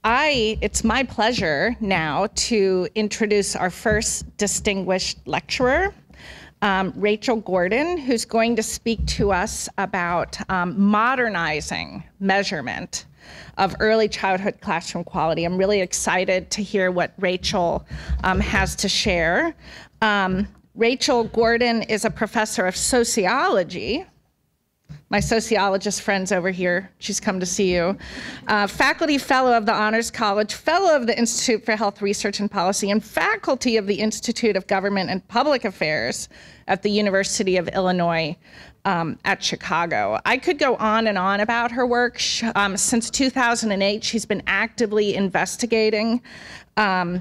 It's my pleasure now to introduce our first distinguished lecturer, Rachel Gordon, who's going to speak to us about modernizing measurement of early childhood classroom quality. I'm really excited to hear what Rachel has to share. Rachel Gordon is a professor of sociology. My sociologist friend's over here. She's come to see you. Faculty fellow of the Honors College, fellow of the Institute for Health Research and Policy, and faculty of the Institute of Government and Public Affairs at the University of Illinois at Chicago. I could go on and on about her work. Since 2008, she's been actively investigating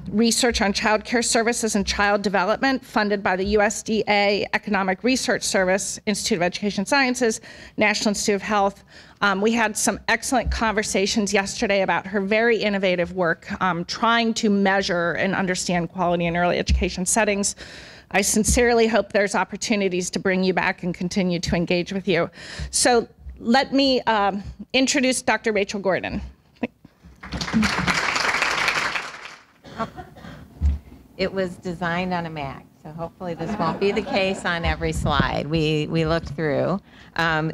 research on child care services and child development funded by the USDA Economic Research Service, Institute of Education Sciences, National Institute of Health. We had some excellent conversations yesterday about her very innovative work trying to measure and understand quality in early education settings. I sincerely hope there's opportunities to bring you back and continue to engage with you. So let me introduce Dr. Rachel Gordon. It was designed on a Mac, so hopefully this won't be the case on every slide we looked through.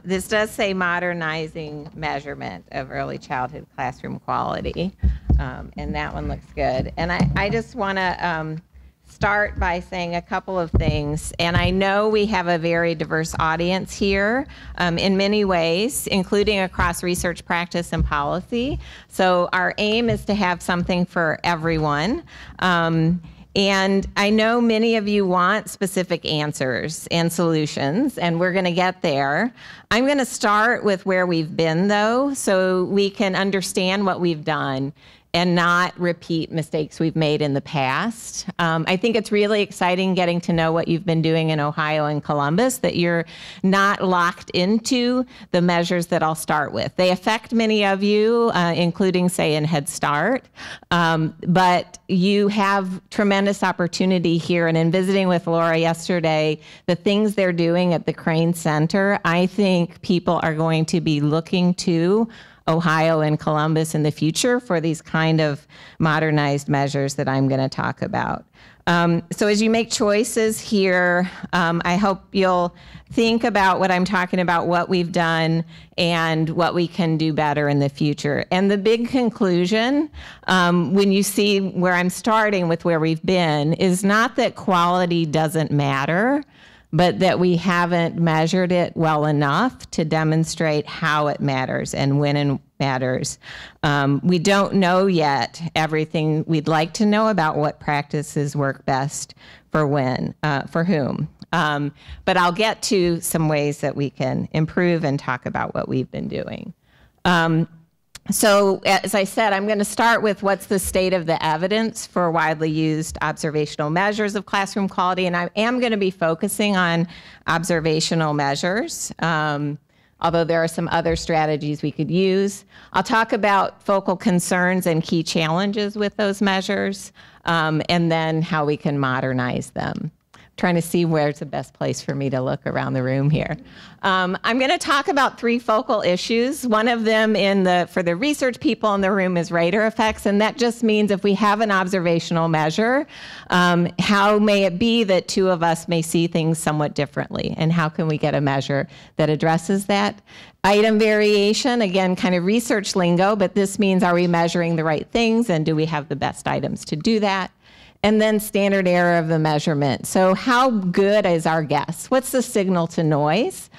This does say modernizing measurement of early childhood classroom quality, and that one looks good. And I just want to start by saying a couple of things. And I know we have a very diverse audience here in many ways, including across research, practice, and policy. So our aim is to have something for everyone. And I know many of you want specific answers and solutions, and we're going to get there. I'm going to start with where we've been, though, so we can understand what we've done and not repeat mistakes we've made in the past. I think it's really exciting getting to know what you've been doing in Ohio and Columbus, that you're not locked into the measures that I'll start with. They affect many of you, including, say, in Head Start, but you have tremendous opportunity here. And in visiting with Laura yesterday, the things they're doing at the Crane Center, I think people are going to be looking to Ohio and Columbus in the future for these kind of modernized measures that I'm going to talk about. So as you make choices here, I hope you'll think about what I'm talking about, what we've done, and what we can do better in the future. And the big conclusion, when you see where I'm starting with where we've been, is not that quality doesn't matter, but that we haven't measured it well enough to demonstrate how it matters and when it matters. We don't know yet everything we'd like to know about what practices work best for when, for whom. But I'll get to some ways that we can improve and talk about what we've been doing. So as I said, I'm going to start with what's the state of the evidence for widely used observational measures of classroom quality, and I am going to be focusing on observational measures, although there are some other strategies we could use. I'll talk about focal concerns and key challenges with those measures, and then how we can modernize them. Trying to see where's the best place for me to look around the room here. I'm going to talk about 3 focal issues. One of them for the research people in the room is rater effects, and that just means if we have an observational measure, how may it be that 2 of us may see things somewhat differently, and how can we get a measure that addresses that? Item variation, again, kind of research lingo, but this means are we measuring the right things, and do we have the best items to do that? And then standard error of the measurement. So how good is our guess? What's the signal to noise?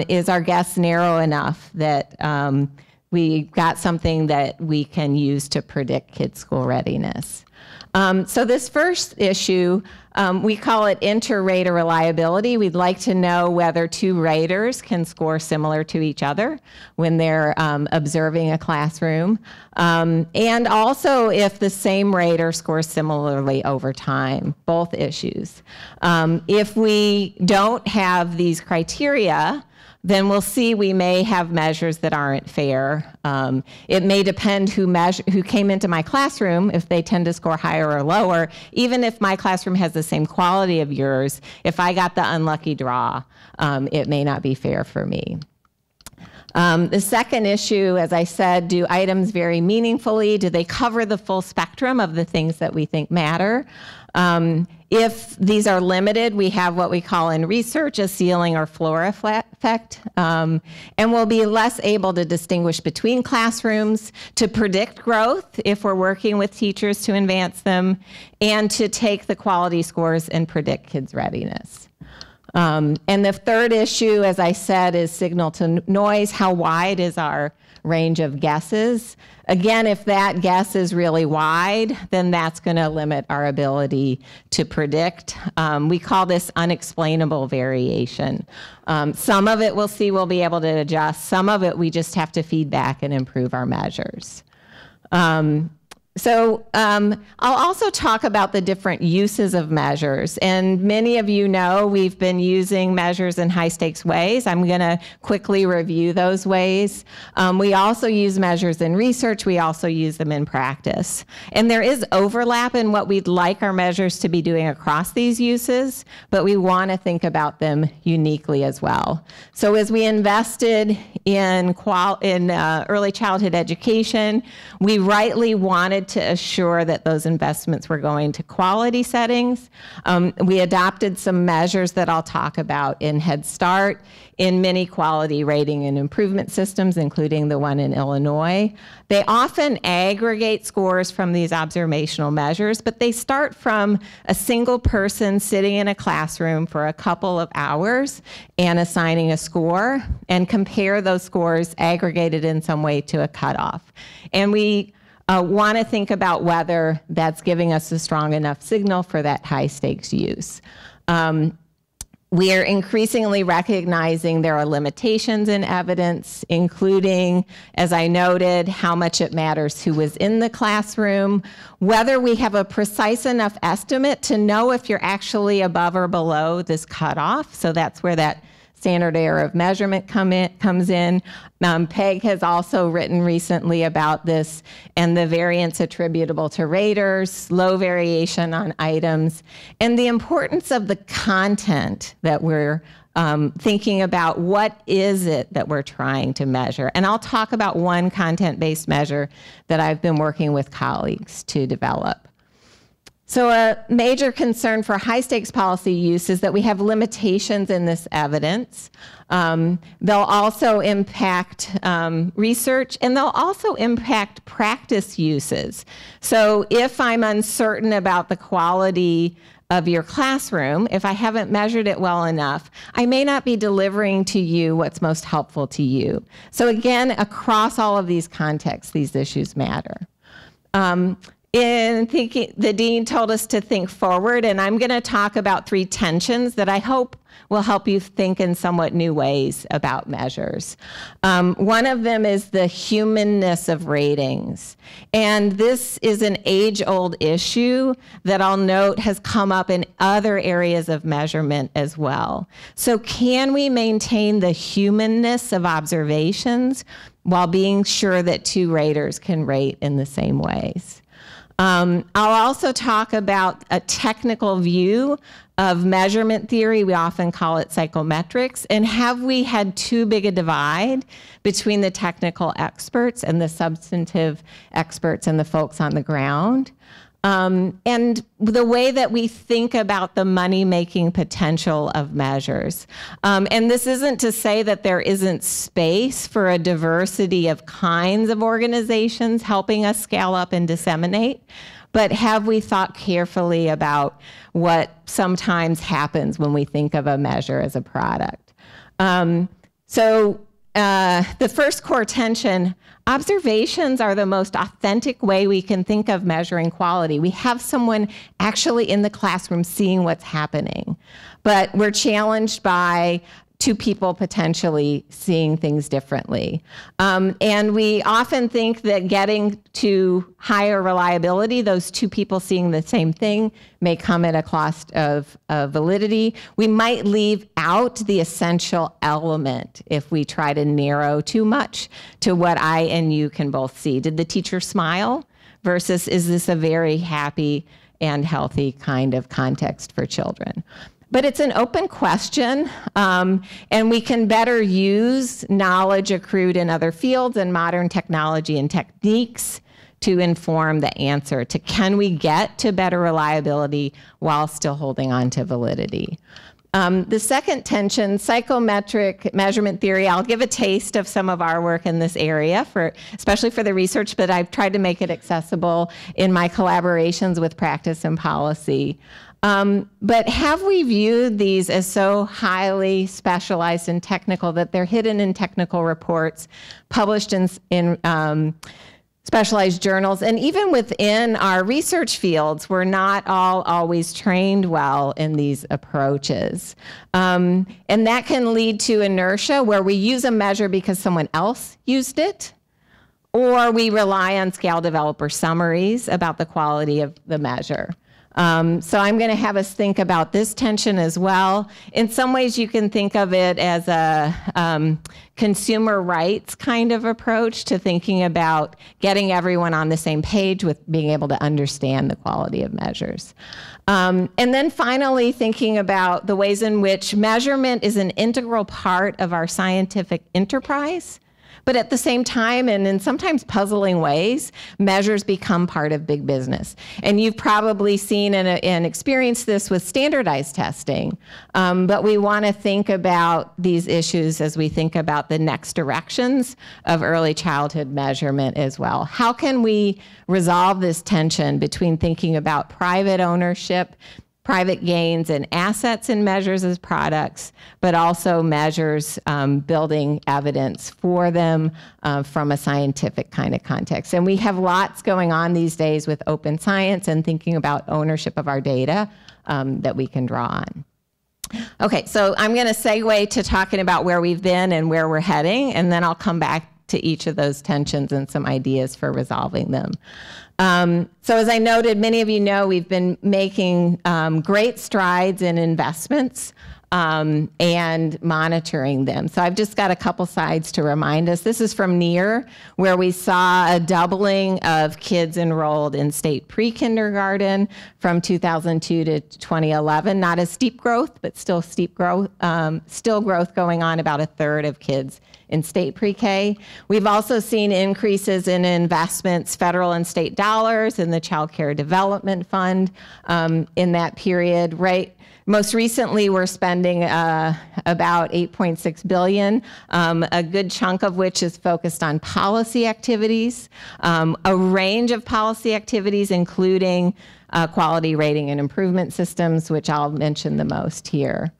Is our guess narrow enough that we got something that we can use to predict kids' school readiness? So this first issue, we call it inter-rater reliability. We'd like to know whether 2 raters can score similar to each other when they're observing a classroom. And also if the same rater scores similarly over time, both issues. If we don't have these criteria, then we'll see we may have measures that aren't fair. It may depend who came into my classroom, if they tend to score higher or lower. Even if my classroom has the same quality of yours, if I got the unlucky draw, it may not be fair for me. The second issue, as I said, do items vary meaningfully? Do they cover the full spectrum of the things that we think matter? If these are limited, we have what we call in research a ceiling or floor effect, and we'll be less able to distinguish between classrooms, to predict growth if we're working with teachers to advance them, and to take the quality scores and predict kids' readiness. And the third issue, as I said, is signal to noise. How wide is our range of guesses? Again, if that guess is really wide, then that's going to limit our ability to predict. We call this unexplainable variation. Some of it we'll be able to adjust. Some of it we just have to feed back and improve our measures. I'll also talk about the different uses of measures. And many of you know we've been using measures in high-stakes ways. I'm going to quickly review those ways. We also use measures in research. We also use them in practice. And there is overlap in what we'd like our measures to be doing across these uses, but we want to think about them uniquely as well. So as we invested in early childhood education, we rightly wanted to assure that those investments were going to quality settings. We adopted some measures that I'll talk about in Head Start, in many quality rating and improvement systems, including the one in Illinois. They often aggregate scores from these observational measures, but they start from a single person sitting in a classroom for a couple of hours and assigning a score, and compare those scores aggregated in some way to a cutoff. And we want to think about whether that's giving us a strong enough signal for that high stakes use. We are increasingly recognizing there are limitations in evidence, including, as I noted, how much it matters who was in the classroom, whether we have a precise enough estimate to know if you're actually above or below this cutoff. So that's where that standard error of measurement comes in. Peg has also written recently about this and the variance attributable to raters, low variation on items, and the importance of the content that we're thinking about. What is it that we're trying to measure? And I'll talk about one content-based measure that I've been working with colleagues to develop. So a major concern for high-stakes policy use is that we have limitations in this evidence. They'll also impact research, and they'll also impact practice uses. So if I'm uncertain about the quality of your classroom, if I haven't measured it well enough, I may not be delivering to you what's most helpful to you. So again, across all of these contexts, these issues matter. In thinking, the dean told us to think forward, and I'm going to talk about three tensions that I hope will help you think in somewhat new ways about measures. One of them is the humanness of ratings. And this is an age-old issue that I'll note has come up in other areas of measurement as well. So can we maintain the humanness of observations while being sure that two raters can rate in the same ways? I'll also talk about a technical view of measurement theory. We often call it psychometrics. And have we had too big a divide between the technical experts and the substantive experts and the folks on the ground? And the way that we think about the money-making potential of measures. And this isn't to say that there isn't space for a diversity of kinds of organizations helping us scale up and disseminate, but have we thought carefully about what sometimes happens when we think of a measure as a product? The first core tension, observations are the most authentic way we can think of measuring quality. We have someone actually in the classroom seeing what's happening, but we're challenged by two people potentially seeing things differently. And we often think that getting to higher reliability, those two people seeing the same thing, may come at a cost of validity. We might leave out the essential element if we try to narrow too much to what I and you can both see. Did the teacher smile? Versus, is this a very happy and healthy kind of context for children? But it's an open question, and we can better use knowledge accrued in other fields and modern technology and techniques to inform the answer to can we get to better reliability while still holding on to validity. The second tension, psychometric measurement theory, I'll give a taste of some of our work in this area, especially for the research, but I've tried to make it accessible in my collaborations with practice and policy. But have we viewed these as so highly specialized and technical that they're hidden in technical reports published in specialized journals? And even within our research fields, we're not all always trained well in these approaches. And that can lead to inertia where we use a measure because someone else used it, or we rely on scale developer summaries about the quality of the measure. So I'm going to have us think about this tension as well. In some ways, you can think of it as a consumer rights kind of approach to thinking about getting everyone on the same page with being able to understand the quality of measures. And then finally, thinking about the ways in which measurement is an integral part of our scientific enterprise. But at the same time, and in sometimes puzzling ways, measures become part of big business. And you've probably seen and experienced this with standardized testing. But we want to think about these issues as we think about the next directions of early childhood measurement as well. How can we resolve this tension between thinking about private ownership, private gains and assets in measures as products, but also measures building evidence for them from a scientific kind of context. And we have lots going on these days with open science and thinking about ownership of our data that we can draw on. Okay, so I'm going to segue to talking about where we've been and where we're heading, and then I'll come back to each of those tensions and some ideas for resolving them. So as I noted, many of you know we've been making great strides in investments and monitoring them. So I've just got a couple slides to remind us. This is from NEAR, where we saw a doubling of kids enrolled in state pre-kindergarten from 2002 to 2011. Not as steep growth, but still steep growth, still growth going on, about a third of kids in state pre-K. We've also seen increases in investments, federal and state dollars in the Child Care Development Fund in that period. Right. Most recently, we're spending about $8.6 billion, a good chunk of which is focused on policy activities, a range of policy activities, including quality rating and improvement systems, which I'll mention the most here.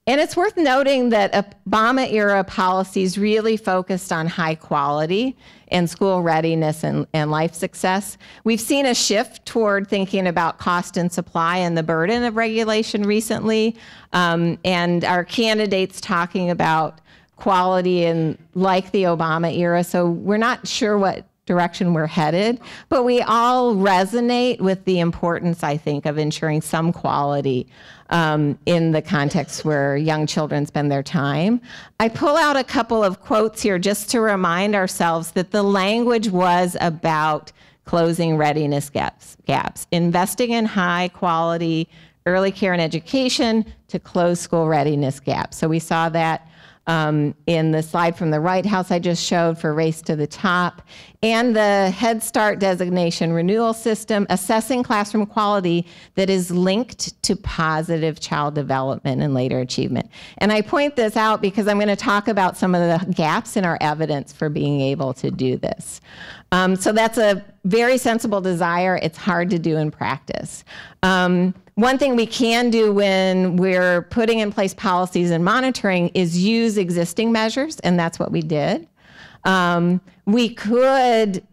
And it's worth noting that Obama-era policies really focused on high quality and school readiness and life success. We've seen a shift toward thinking about cost and supply and the burden of regulation recently, and our candidates talking about quality and like the Obama era. So we're not sure what direction we're headed, but we all resonate with the importance, I think, of ensuring some quality in the context where young children spend their time. I pull out a couple of quotes here just to remind ourselves that the language was about closing readiness gaps, investing in high quality early care and education to close school readiness gaps. So we saw that in the slide from the White House I just showed for Race to the Top, and the Head Start designation renewal system, assessing classroom quality that is linked to positive child development and later achievement. And I point this out because I'm going to talk about some of the gaps in our evidence for being able to do this. So that's a very sensible desire. It's hard to do in practice. One thing we can do when we're putting in place policies and monitoring is use existing measures, and that's what we did. We could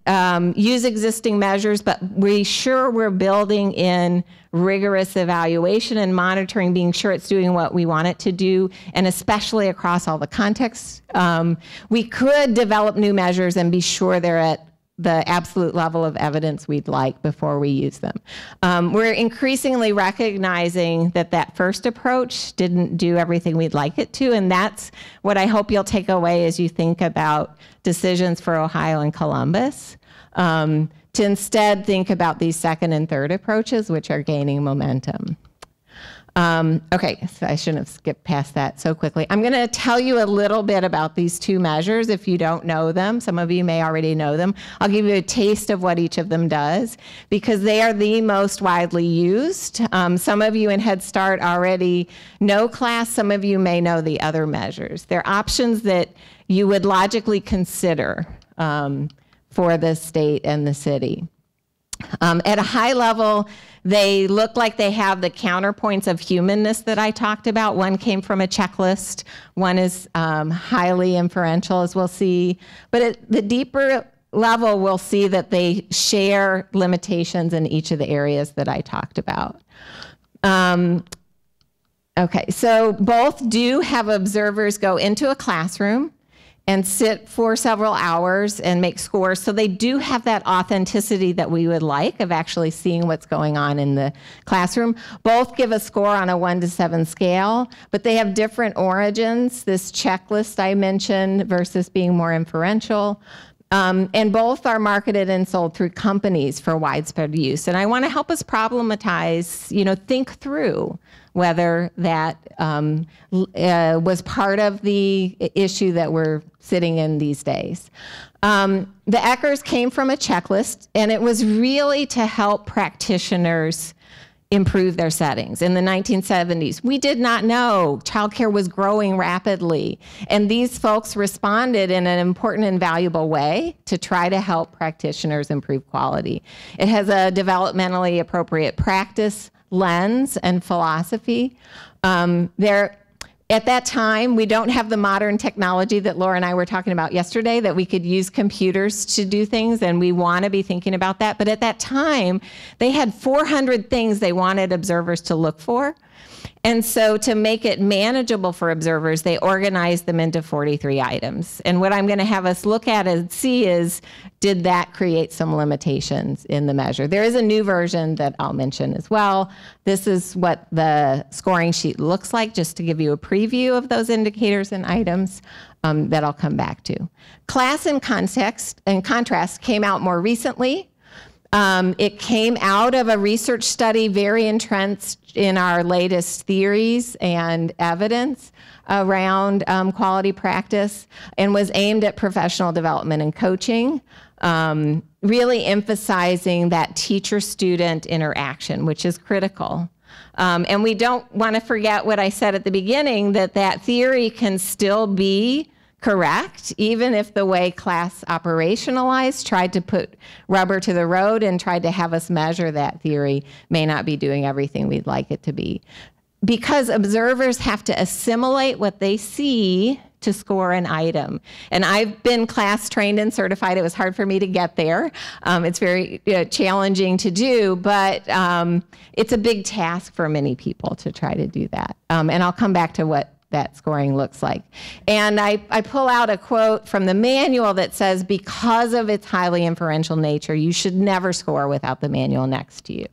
use existing measures, but we're building in rigorous evaluation and monitoring, being sure it's doing what we want it to do, and especially across all the contexts. We could develop new measures and be sure they're at the absolute level of evidence we'd like before we use them. We're increasingly recognizing that that first approach didn't do everything we'd like it to, and that's what I hope you'll take away as you think about decisions for Ohio and Columbus, to instead think about these second and third approaches, which are gaining momentum. Okay, so I shouldn't have skipped past that so quickly. I'm going to tell you a little bit about these two measures if you don't know them. Some of you may already know them. I'll give you a taste of what each of them does because they are the most widely used. Some of you in Head Start already know class. Some of you may know the other measures. They're options that you would logically consider for the state and the city. At a high level, they look like they have the counterpoints of humanness that I talked about. One came from a checklist. One is highly inferential, as we'll see. But at the deeper level, we'll see that they share limitations in each of the areas that I talked about. Okay, so both do have observers go into a classroom and sit for several hours and make scores. So they do have that authenticity that we would like of actually seeing what's going on in the classroom. Both give a score on a 1 to 7 scale, but they have different origins. This checklist I mentioned versus being more inferential. And both are marketed and sold through companies for widespread use. And I want to help us problematize, think through whether that was part of the issue that we're sitting in these days. The Eckers came from a checklist, and it was really to help practitioners improve their settings. In the 1970s, we did not know childcare was growing rapidly, and these folks responded in an important and valuable way to try to help practitioners improve quality. It has a developmentally appropriate practice lens and philosophy. At that time, we don't have the modern technology that Laura and I were talking about yesterday, that we could use computers to do things, and we want to be thinking about that. But at that time, they had 400 things they wanted observers to look for. And so to make it manageable for observers, they organized them into 43 items. And what I'm going to have us look at and see is, did that create some limitations in the measure? There is a new version that I'll mention as well. This is what the scoring sheet looks like, just to give you a preview of those indicators and items that I'll come back to. Class and context and contrast came out more recently. It came out of a research study very entrenched in our latest theories and evidence around quality practice, and was aimed at professional development and coaching, really emphasizing that teacher-student interaction, which is critical. And we don't want to forget what I said at the beginning, that theory can still be correct, even if the way class operationalized tried to put rubber to the road and tried to have us measure that theory may not be doing everything we'd like it to be. Because observers have to assimilate what they see to score an item. And I've been class trained and certified. It was hard for me to get there. It's very challenging to do, but it's a big task for many people to try to do that. And I'll come back to what that scoring looks like. And I pull out a quote from the manual that says, because of its highly inferential nature, you should never score without the manual next to you.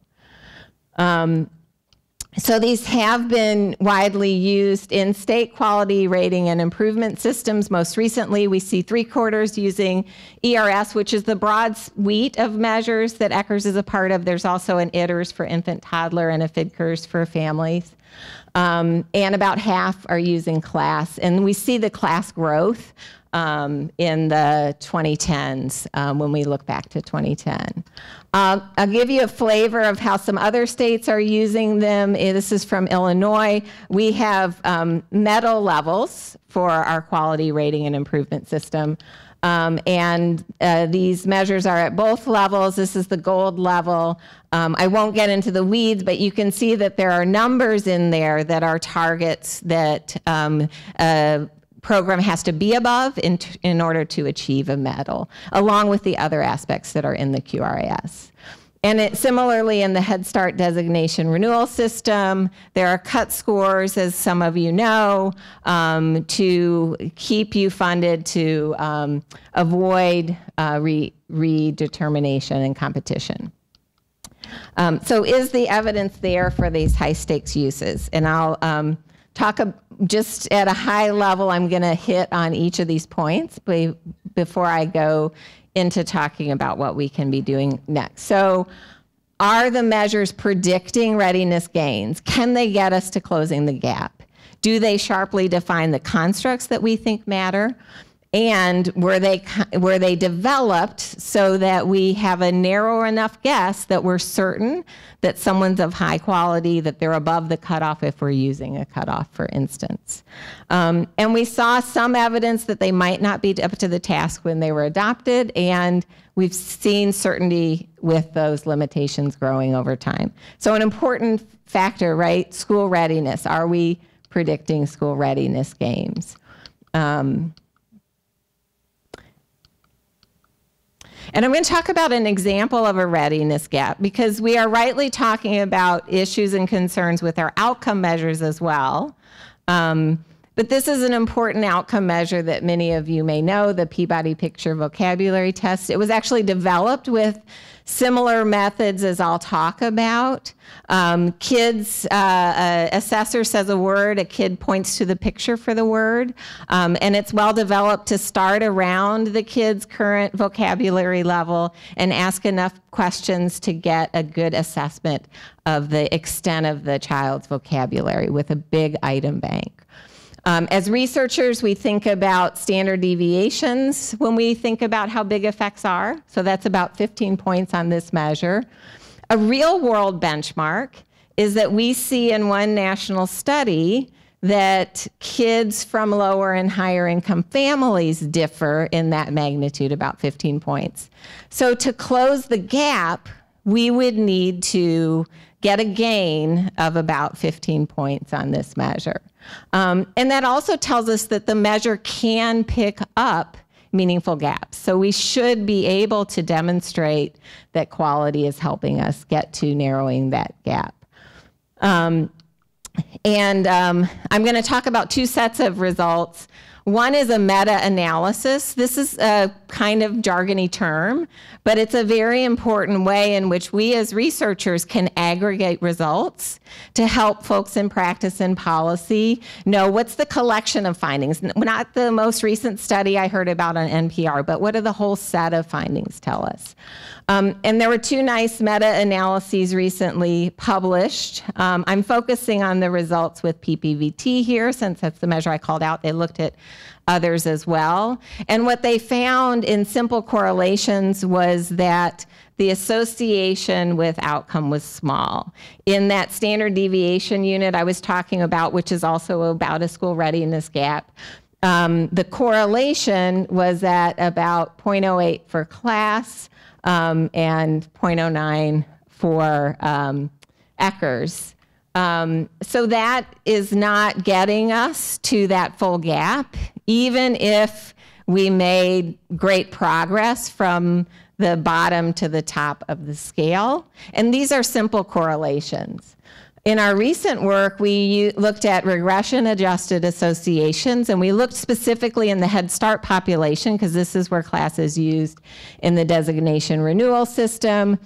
So these have been widely used in state quality rating and improvement systems. Most recently, we see 3/4 using ERS, which is the broad suite of measures that Eckers is a part of. There's also an ITERS for infant, toddler, and a FIDCRS for families. And about half are using class. And we see the class growth in the 2010s when we look back to 2010. I'll give you a flavor of how some other states are using them. This is from Illinois. We have medal levels for our quality rating and improvement system. And these measures are at both levels. This is the gold level. I won't get into the weeds, but you can see that there are numbers in there that are targets that a program has to be above in order to achieve a medal, along with the other aspects that are in the QRAS. And similarly, in the Head Start designation renewal system, there are cut scores, as some of you know, to keep you funded to avoid redetermination and competition. So is the evidence there for these high stakes uses? And I'll talk just at a high level. I'm going to hit on each of these points before I go into talking about what we can be doing next. So Are the measures predicting readiness gains? Can they get us to closing the gap? Do they sharply define the constructs that we think matter? And were they developed so that we have a narrow enough guess that we're certain that someone's of high quality, that they're above the cutoff if we're using a cutoff, for instance? And we saw some evidence that they might not be up to the task when they were adopted, and we've seen certainty with those limitations growing over time. So an important factor, right? School readiness. Are we predicting school readiness gains? And I'm going to talk about an example of a readiness gap, because we are rightly talking about issues and concerns with our outcome measures as well. But this is an important outcome measure that many of you may know, the Peabody Picture Vocabulary Test. It was actually developed with similar methods as I'll talk about. Assessor says a word, a kid points to the picture for the word, and it's well developed to start around the kid's current vocabulary level and ask enough questions to get a good assessment of the extent of the child's vocabulary with a big item bank. As researchers, we think about standard deviations when we think about how big effects are. So that's about 15 points on this measure. A real-world benchmark is that we see in one national study that kids from lower and higher income families differ in that magnitude, about 15 points. So to close the gap, we would need to get a gain of about 15 points on this measure. And that also tells us that the measure can pick up meaningful gaps. So we should be able to demonstrate that quality is helping us get to narrowing that gap. I'm going to talk about two sets of results. One is a meta-analysis. This is a kind of jargony term, but it's a very important way in which we as researchers can aggregate results to help folks in practice and policy know what's the collection of findings. Not the most recent study I heard about on NPR, but what do the whole set of findings tell us? And there were two nice meta-analyses recently published. I'm focusing on the results with PPVT here, since that's the measure I called out. They looked at others as well. And what they found in simple correlations was that the association with outcome was small. In that standard deviation unit I was talking about, which is also about a school readiness gap, the correlation was at about 0.08 for class, and 0.09 for Eckers. So that is not getting us to that full gap, even if we made great progress from the bottom to the top of the scale. And these are simple correlations. In our recent work, we looked at regression-adjusted associations, and we looked specifically in the Head Start population, because this is where class is used in the designation renewal system.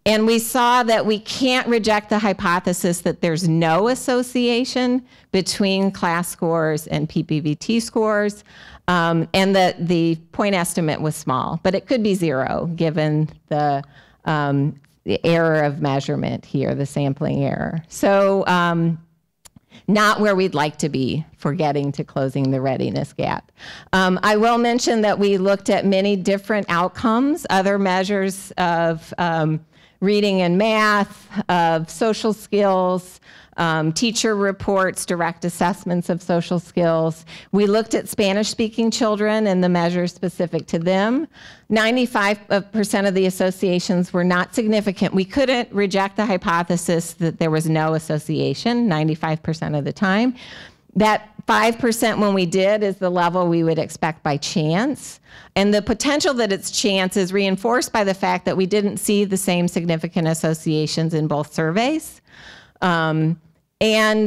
And we saw that we can't reject the hypothesis that there's no association between class scores and PPVT scores, and that the point estimate was small, but it could be 0 given the error of measurement here, the sampling error. So not where we'd like to be for getting to closing the readiness gap. I will mention that we looked at many different outcomes, other measures of reading and math, of social skills, teacher reports, direct assessments of social skills. We looked at Spanish-speaking children and the measures specific to them. 95% of the associations were not significant. We couldn't reject the hypothesis that there was no association 95% of the time. That 5% when we did is the level we would expect by chance. And the potential that it's chance is reinforced by the fact that we didn't see the same significant associations in both surveys. And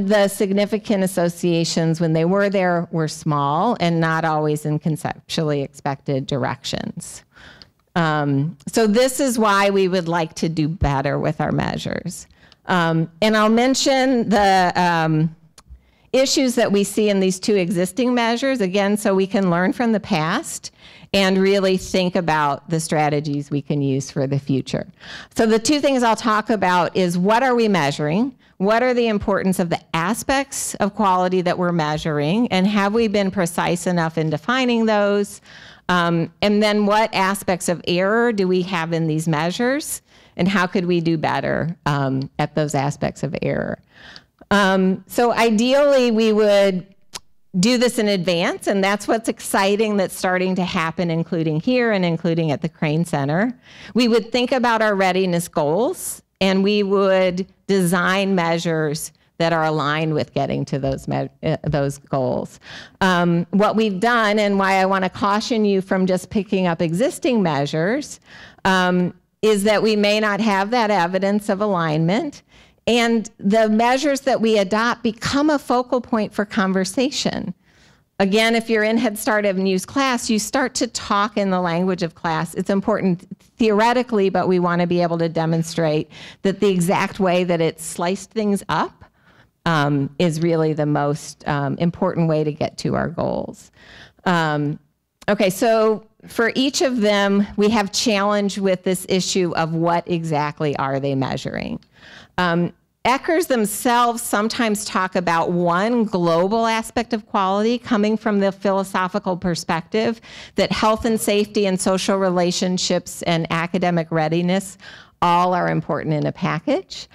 the significant associations, when they were there, were small and not always in conceptually expected directions. So this is why we would like to do better with our measures. And I'll mention the issues that we see in these two existing measures, again, so we can learn from the past and really think about the strategies we can use for the future. So the two things I'll talk about is what are we measuring? What are the importance of the aspects of quality that we're measuring? And have we been precise enough in defining those? And then what aspects of error do we have in these measures? And how could we do better at those aspects of error? So ideally, we would do this in advance, and that's what's exciting that's starting to happen, including here and including at the Crane Center. We would think about our readiness goals, and we would design measures that are aligned with getting to those goals. What we've done, and why I want to caution you from just picking up existing measures, is that we may not have that evidence of alignment, and the measures that we adopt become a focal point for conversation. Again, if you're in Head Start Avenue's class, you start to talk in the language of class. It's important theoretically, but we want to be able to demonstrate that the exact way that it sliced things up is really the most important way to get to our goals. Okay, so for each of them, we have challenge with this issue of what exactly are they measuring. Eckers themselves sometimes talk about one global aspect of quality coming from the philosophical perspective that health and safety and social relationships and academic readiness all are important in a package.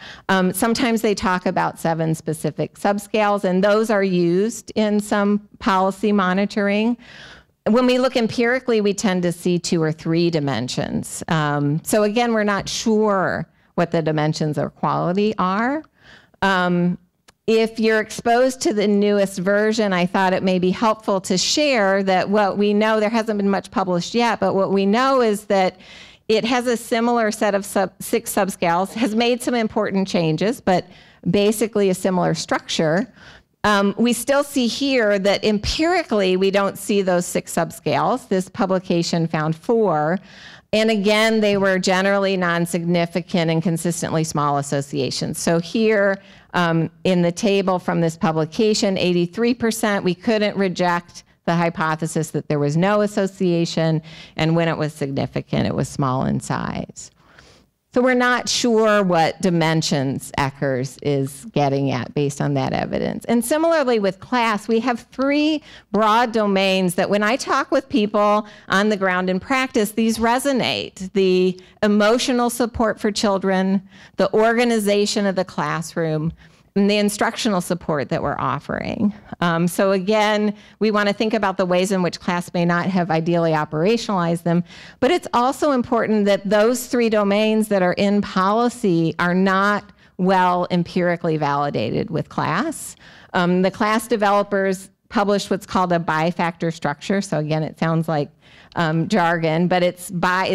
Sometimes they talk about 7 specific subscales, and those are used in some policy monitoring. When we look empirically, we tend to see 2 or 3 dimensions. So again, we're not sure what the dimensions of quality are. If you're exposed to the newest version, I thought it may be helpful to share that what we know, there hasn't been much published yet, but what we know is that it has a similar set of 6 subscales, has made some important changes, but basically a similar structure. We still see here that empirically, we don't see those 6 subscales. This publication found 4. And again, they were generally non-significant and consistently small associations. So here in the table from this publication, 83%, we couldn't reject the hypothesis that there was no association, and when it was significant, it was small in size. So we're not sure what dimensions Eckers is getting at based on that evidence. And similarly with class, we have 3 broad domains that when I talk with people on the ground in practice, these resonate. The emotional support for children, the organization of the classroom, and the instructional support that we're offering. So again, we want to think about the ways in which class may not have ideally operationalized them, but it's also important that those 3 domains that are in policy are not well empirically validated with class. The class developers published what's called a bi-factor structure. So again, it sounds like jargon, but it's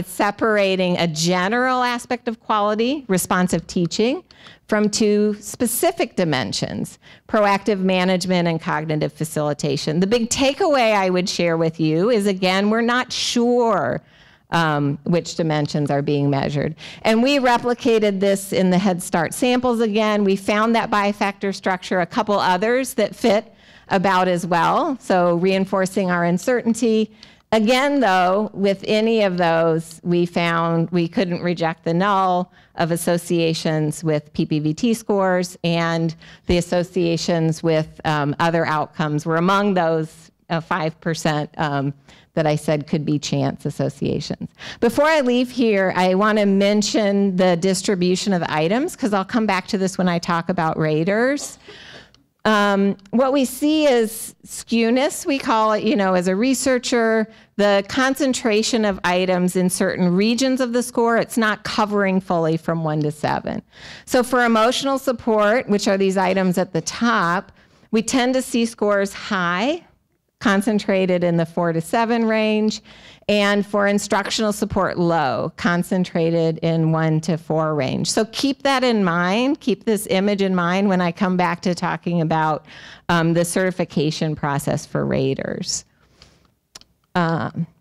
separating a general aspect of quality, responsive teaching, from 2 specific dimensions, proactive management and cognitive facilitation. The big takeaway I would share with you is, again, we're not sure which dimensions are being measured. And we replicated this in the Head Start samples again. We found that bi-factor structure, a couple others that fit about as well, so reinforcing our uncertainty. Again, though, with any of those, we found we couldn't reject the null of associations with PPVT scores, and the associations with other outcomes were among those 5% that I said could be chance associations. Before I leave here, I want to mention the distribution of items, because I'll come back to this when I talk about raters. What we see is skewness, we call it, as a researcher, the concentration of items in certain regions of the score. It's not covering fully from 1 to 7. So for emotional support, which are these items at the top, we tend to see scores high, concentrated in the 4 to 7 range, and for instructional support, low, concentrated in 1 to 4 range. So keep that in mind, keep this image in mind when I come back to talking about the certification process for raters.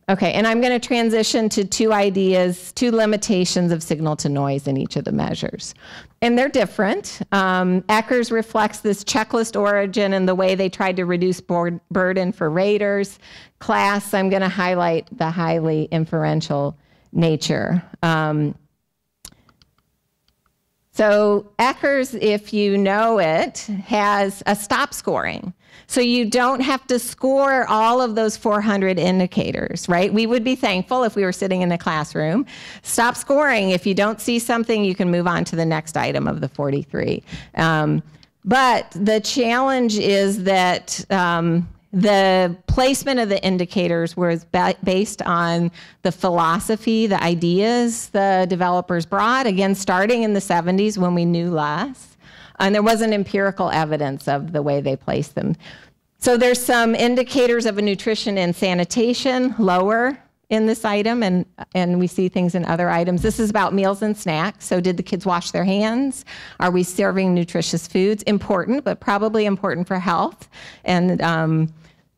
Okay, and I'm going to transition to two ideas, two limitations of signal to noise in each of the measures. And they're different. Eckers reflects this checklist origin and the way they tried to reduce burden for raters. Class, I'm going to highlight the highly inferential nature. So Eckers, if you know it, has a stop scoring. So you don't have to score all of those 400 indicators, right? We would be thankful if we were sitting in a classroom. Stop scoring. If you don't see something, you can move on to the next item of the 43. But the challenge is that the placement of the indicators was based on the philosophy, the ideas the developers brought, again, starting in the 70s when we knew less. And there wasn't empirical evidence of the way they placed them. So there's some indicators of nutrition and sanitation lower in this item, and we see things in other items. This is about meals and snacks. So did the kids wash their hands? Are we serving nutritious foods? Important, but probably important for health and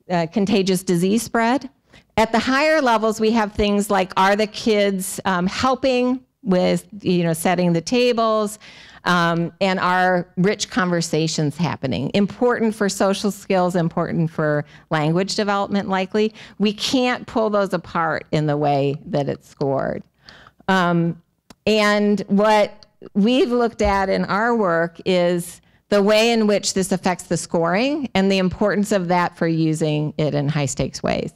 contagious disease spread. At the higher levels, we have things like, are the kids helping with setting the tables? And are rich conversations happening? Important for social skills, important for language development, likely. We can't pull those apart in the way that it's scored. And what we've looked at in our work is the way in which this affects the scoring and the importance of that for using it in high stakes ways.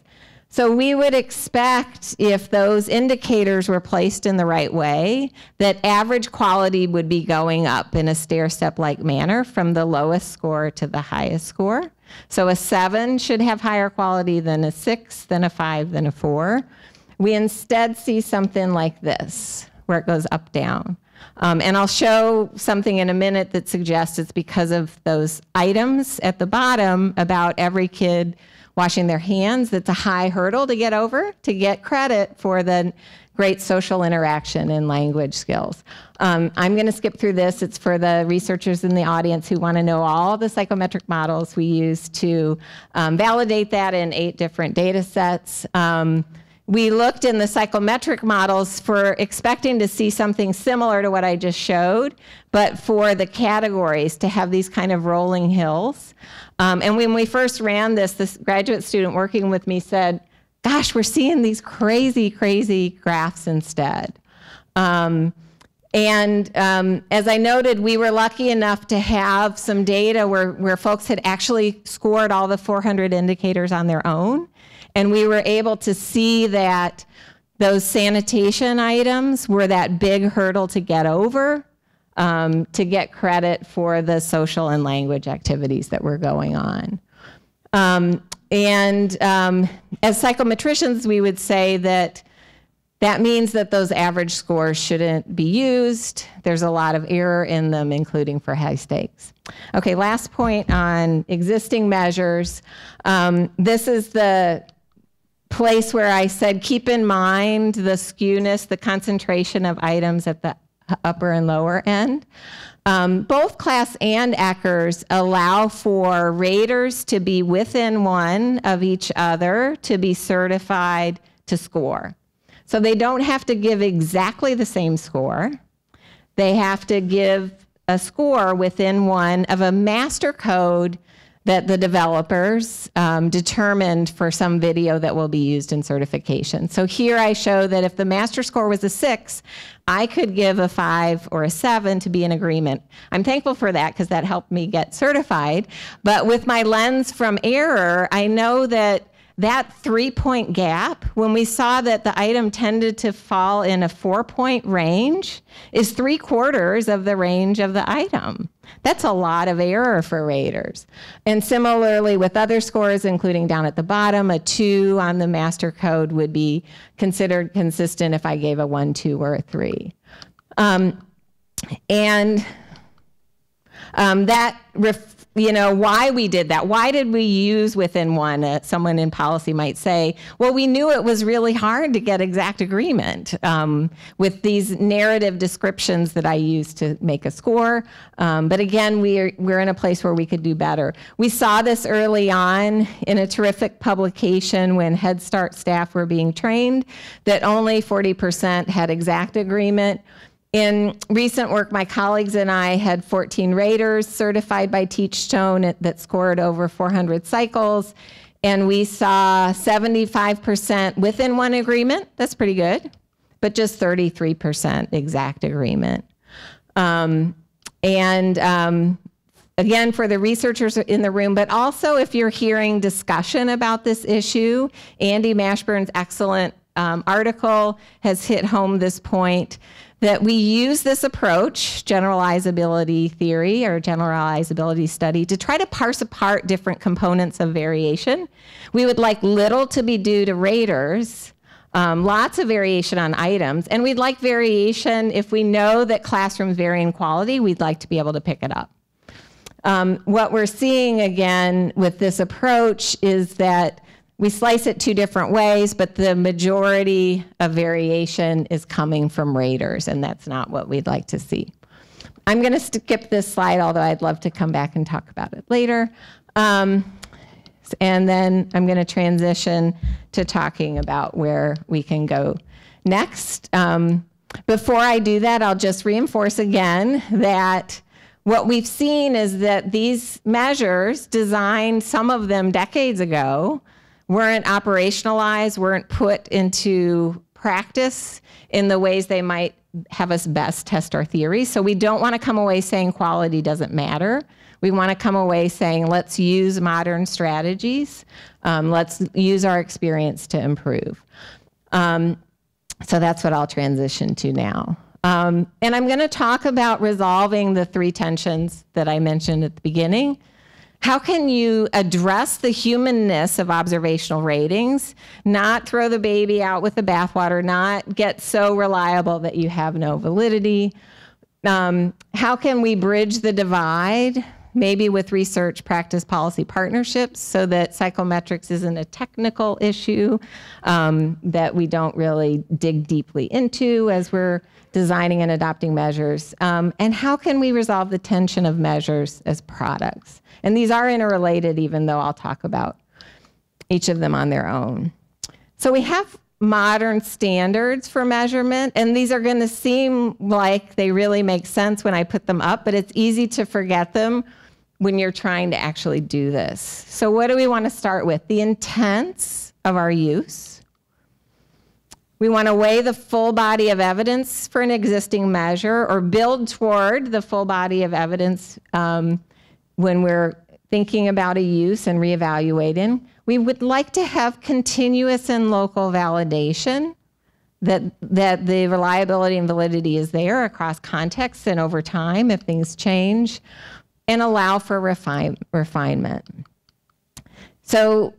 So we would expect, if those indicators were placed in the right way, that average quality would be going up in a stair-step-like manner from the lowest score to the highest score. So a 7 should have higher quality than a 6, than a 5, than a 4. We instead see something like this, where it goes up, down. And I'll show something in a minute that suggests it's because of those items at the bottom about every kid washing their hands. That's a high hurdle to get over, to get credit for the great social interaction and language skills. I'm going to skip through this. It's for the researchers in the audience who want to know all the psychometric models we use to validate that in 8 different data sets. We looked in the psychometric models for expecting to see something similar to what I just showed, but for the categories to have these kind of rolling hills. And when we first ran this graduate student working with me said, gosh, we're seeing these crazy, crazy graphs instead. As I noted, we were lucky enough to have some data where folks had actually scored all the 400 indicators on their own. And we were able to see that those sanitation items were that big hurdle to get over, to get credit for the social and language activities that were going on. As psychometricians, we would say that means that those average scores shouldn't be used. There's a lot of error in them, including for high stakes. Okay, last point on existing measures. This is the place where I said, keep in mind the skewness, the concentration of items at the upper and lower end. Both Class and Eckers allow for raters to be within 1 of each other to be certified to score. So they don't have to give exactly the same score. They have to give a score within 1 of a master code that the developers determined for some video that will be used in certification. So here I show that if the master score was a 6, I could give a 5 or a 7 to be in agreement. I'm thankful for that because that helped me get certified. But with my lens from error, I know that 3-point gap, when we saw that the item tended to fall in a 4-point range, is 3/4 of the range of the item. That's a lot of error for raters. And similarly with other scores, including down at the bottom, a 2 on the master code would be considered consistent if I gave a 1, 2, or a 3. And Why we did that. Why did we use within one? Someone in policy might say, well, we knew it was really hard to get exact agreement with these narrative descriptions that I use to make a score. But again, we're in a place where we could do better. We saw this early on in a terrific publication when Head Start staff were being trained, that only 40% had exact agreement. In recent work, my colleagues and I had 14 raters certified by Teachstone that scored over 400 cycles, and we saw 75% within one agreement. That's pretty good, but just 33% exact agreement. Again, for the researchers in the room, but also if you're hearing discussion about this issue, Andy Mashburn's excellent article has hit home this point, that we use this approach, generalizability theory or generalizability study, to try to parse apart different components of variation. We would like little to be due to raters, lots of variation on items, and we'd like variation if we know that classrooms vary in quality, we'd like to be able to pick it up. What we're seeing again with this approach is that we slice it two different ways, but the majority of variation is coming from raters, and that's not what we'd like to see. I'm going to skip this slide, although I'd love to come back and talk about it later. And then I'm going to transition to talking about where we can go next. Before I do that, I'll just reinforce again that what we've seen is that these measures, designed some of them decades ago, weren't operationalized, weren't put into practice in the ways they might have us best test our theories. So we don't want to come away saying quality doesn't matter. We want to come away saying, let's use modern strategies. Let's use our experience to improve. So that's what I'll transition to now. And I'm going to talk about resolving the three tensions that I mentioned at the beginning. How can you address the humanness of observational ratings, not throw the baby out with the bathwater, not get so reliable that you have no validity? How can we bridge the divide, maybe with research, practice, policy partnerships, so that psychometrics isn't a technical issue that we don't really dig deeply into as we're designing and adopting measures? And how can we resolve the tension of measures as products? And these are interrelated, even though I'll talk about each of them on their own. So we have modern standards for measurement, and these are going to seem like they really make sense when I put them up, but it's easy to forget them when you're trying to actually do this. So what do we want to start with? The intents of our use. We want to weigh the full body of evidence for an existing measure, or build toward the full body of evidence when we're thinking about a use and reevaluating. We would like to have continuous and local validation that the reliability and validity is there across contexts and over time if things change, and allow for refinement. So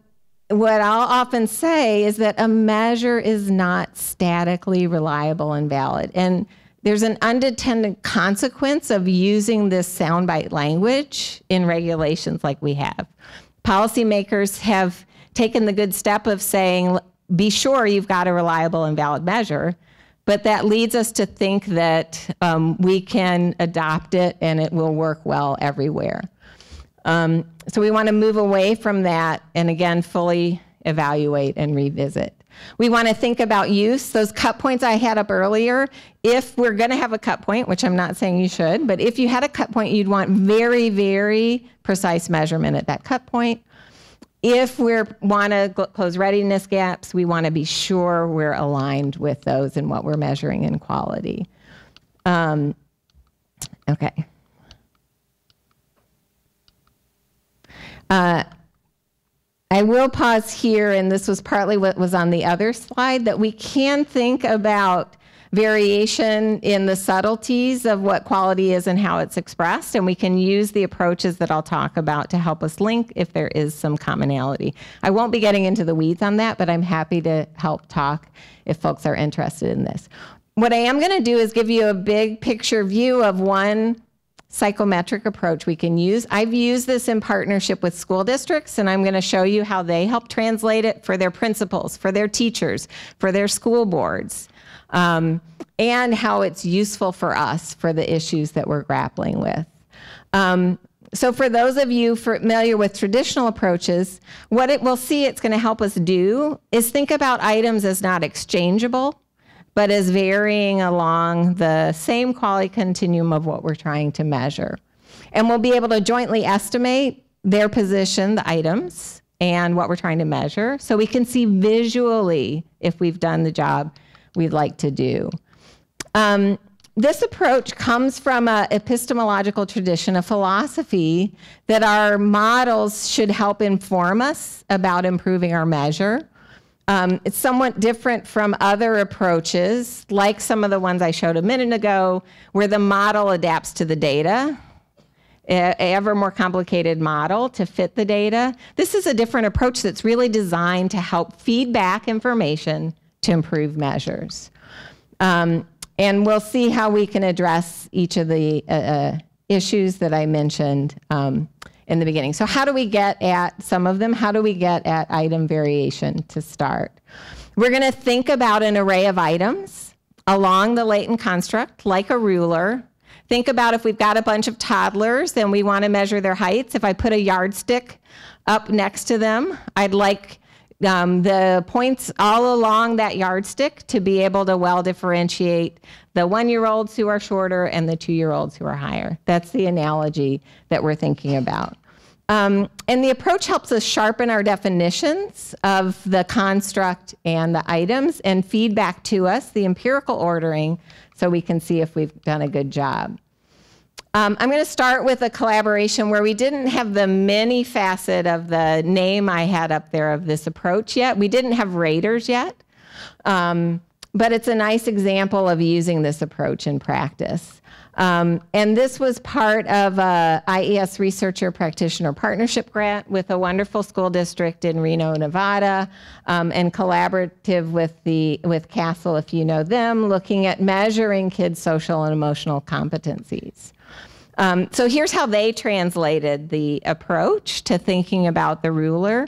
what I'll often say is that a measure is not statically reliable and valid. And there's an unintended consequence of using this soundbite language in regulations like we have. Policymakers have taken the good step of saying, be sure you've got a reliable and valid measure, but that leads us to think that we can adopt it and it will work well everywhere. So we want to move away from that and again, fully evaluate and revisit. We want to think about use. Those cut points I had up earlier, if we're going to have a cut point, which I'm not saying you should, but if you had a cut point, you'd want very, very precise measurement at that cut point. If we want to close readiness gaps, we want to be sure we're aligned with those and what we're measuring in quality. Okay. I will pause here, and this was partly what was on the other slide, that we can think about variation in the subtleties of what quality is and how it's expressed, and we can use the approaches that I'll talk about to help us link if there is some commonality. I won't be getting into the weeds on that, but I'm happy to help talk if folks are interested in this. What I am going to do is give you a big picture view of one psychometric approach we can use. I've used this in partnership with school districts, and I'm going to show you how they help translate it for their principals, for their teachers, for their school boards, and how it's useful for us for the issues that we're grappling with. So for those of you familiar with traditional approaches, what it will see it's going to help us do is think about items as not exchangeable, but as varying along the same quality continuum of what we're trying to measure. And we'll be able to jointly estimate their position, the items, and what we're trying to measure, so we can see visually if we've done the job we'd like to do. This approach comes from an epistemological tradition, a philosophy that our models should help inform us about improving our measure. It's somewhat different from other approaches, like some of the ones I showed a minute ago, where the model adapts to the data, an ever more complicated model to fit the data. This is a different approach that's really designed to help feed back information to improve measures. And we'll see how we can address each of the issues that I mentioned in the beginning. So how do we get at some of them? How do we get at item variation to start? We're going to think about an array of items along the latent construct, like a ruler. Think about if we've got a bunch of toddlers and we want to measure their heights. If I put a yardstick up next to them, I'd like the points all along that yardstick to be able to well differentiate the 1-year-olds who are shorter and the 2-year-olds who are higher. That's the analogy that we're thinking about. And the approach helps us sharpen our definitions of the construct and the items and feed back to us the empirical ordering so we can see if we've done a good job. I'm going to start with a collaboration where we didn't have the many facet of the name I had up there of this approach yet. We didn't have raters yet, but it's a nice example of using this approach in practice. And this was part of a IES Researcher Practitioner Partnership Grant with a wonderful school district in Reno, Nevada, and collaborative with Castle, if you know them, looking at measuring kids' social and emotional competencies. So here's how they translated the approach to thinking about the ruler.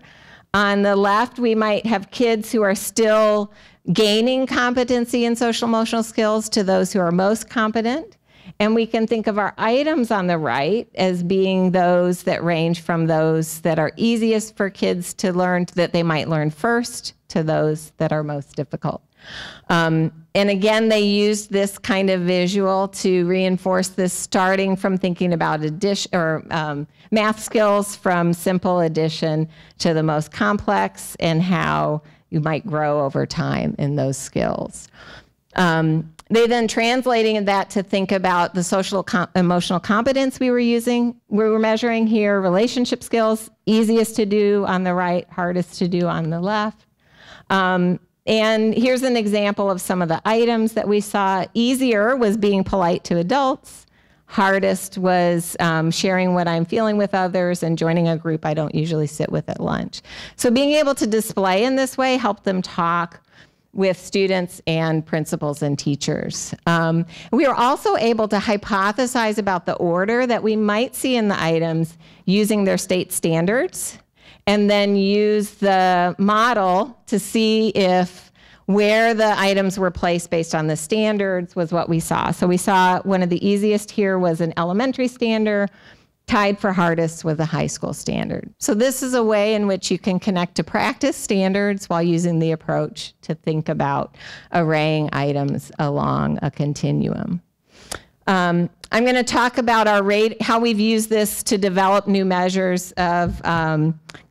On the left, we might have kids who are still gaining competency in social emotional skills to those who are most competent. And we can think of our items on the right as being those that range from those that are easiest for kids to learn, that they might learn first, to those that are most difficult. And again, they used this kind of visual to reinforce this, starting from thinking about addition or math skills from simple addition to the most complex, and how you might grow over time in those skills. They then translating that to think about the social emotional competence we were measuring here, relationship skills, easiest to do on the right, hardest to do on the left. And here's an example of some of the items that we saw. Easier was being polite to adults. Hardest was sharing what I'm feeling with others and joining a group I don't usually sit with at lunch. So being able to display in this way helped them talk with students and principals and teachers. We were also able to hypothesize about the order that we might see in the items using their state standards, and then use the model to see if where the items were placed based on the standards was what we saw. So we saw one of the easiest here was an elementary standard, tied for hardest with a high school standard. So this is a way in which you can connect to practice standards while using the approach to think about arraying items along a continuum. I'm going to talk about how we've used this to develop new measures of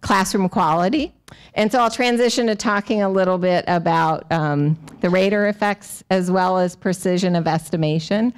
classroom quality. And so I'll transition to talking a little bit about the rater effects as well as precision of estimation.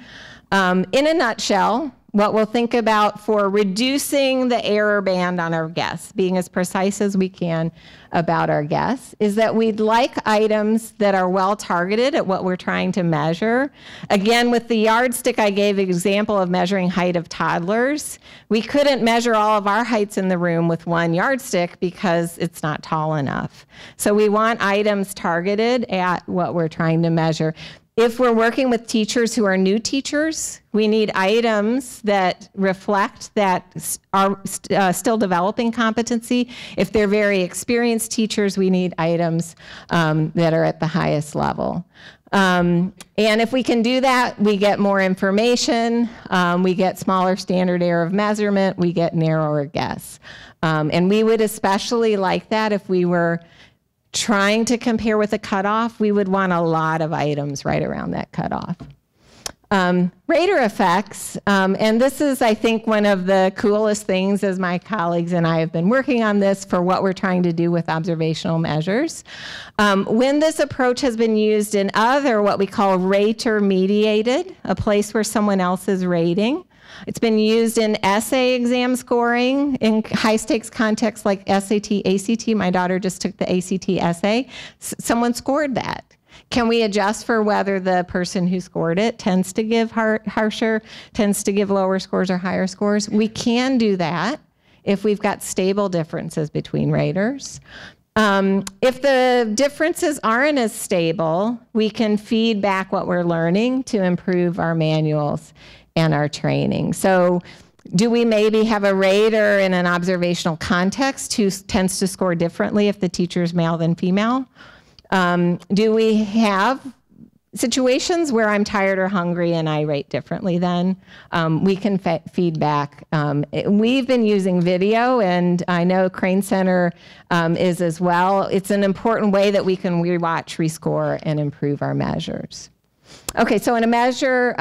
In a nutshell, what we'll think about for reducing the error band on our guess, being as precise as we can about our guess, is that we'd like items that are well targeted at what we're trying to measure. Again, with the yardstick, I gave an example of measuring height of toddlers. We couldn't measure all of our heights in the room with one yardstick because it's not tall enough. So we want items targeted at what we're trying to measure. If we're working with teachers who are new teachers, we need items that reflect that are still developing competency. If they're very experienced teachers, we need items that are at the highest level. And if we can do that, we get more information, we get smaller standard error of measurement, we get narrower guess. And we would especially like that if we were trying to compare with a cutoff. We would want a lot of items right around that cutoff. Rater effects, and this is, I think, one of the coolest things as my colleagues and I have been working on this for what we're trying to do with observational measures. When this approach has been used in other, what we call rater-mediated, a place where someone else is rating. It's been used in essay exam scoring in high-stakes contexts like SAT, ACT. My daughter just took the ACT essay. Someone scored that. Can we adjust for whether the person who scored it tends to give harsher, tends to give lower scores or higher scores? We can do that if we've got stable differences between raters. If the differences aren't as stable, we can feed back what we're learning to improve our manuals and our training. So do we maybe have a rater in an observational context who tends to score differently if the teacher's male than female? Do we have situations where I'm tired or hungry and I rate differently then? We can feed back. We've been using video, and I know Crane Center is as well. It's an important way that we can rewatch, rescore, and improve our measures. Okay, so in a measure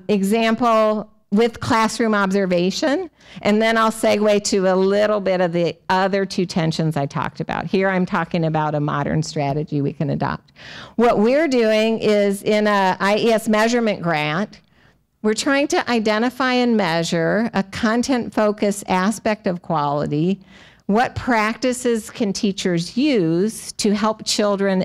example with classroom observation, and then I'll segue to a little bit of the other two tensions I talked about. Here I'm talking about a modern strategy we can adopt. What we're doing is in a IES measurement grant, we're trying to identify and measure a content-focused aspect of quality. What practices can teachers use to help children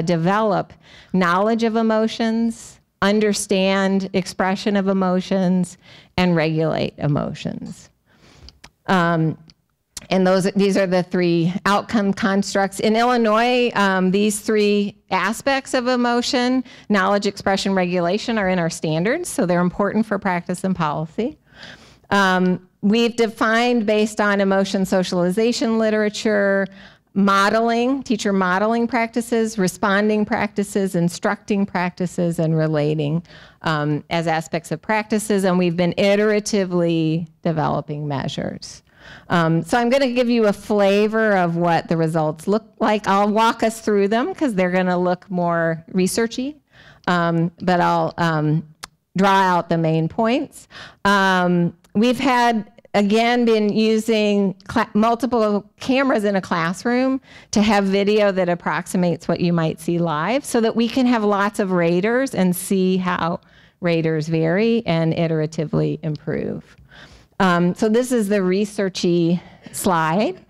develop knowledge of emotions, understand expression of emotions, and regulate emotions. And these are the three outcome constructs. In Illinois, these three aspects of emotion, knowledge, expression, regulation, are in our standards, so they're important for practice and policy. We've defined, based on emotion socialization literature, modeling, teacher modeling practices, responding practices, instructing practices, and relating as aspects of practices, and we've been iteratively developing measures. So I'm going to give you a flavor of what the results look like. I'll walk us through them because they're going to look more researchy, but I'll draw out the main points. We've had again, been using multiple cameras in a classroom to have video that approximates what you might see live so that we can have lots of raters and see how raters vary and iteratively improve. So this is the researchy slide.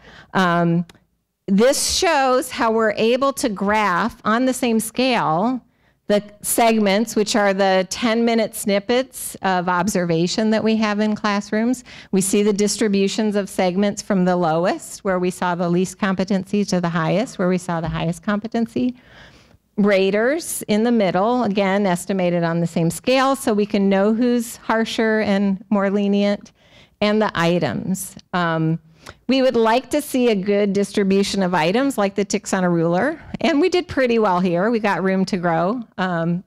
This shows how we're able to graph on the same scale the segments, which are the 10-minute snippets of observation that we have in classrooms. We see the distributions of segments from the lowest, where we saw the least competency, to the highest, where we saw the highest competency. Raters in the middle, again, estimated on the same scale, so we can know who's harsher and more lenient, and the items. We would like to see a good distribution of items like the ticks on a ruler, and we did pretty well here. We got room to grow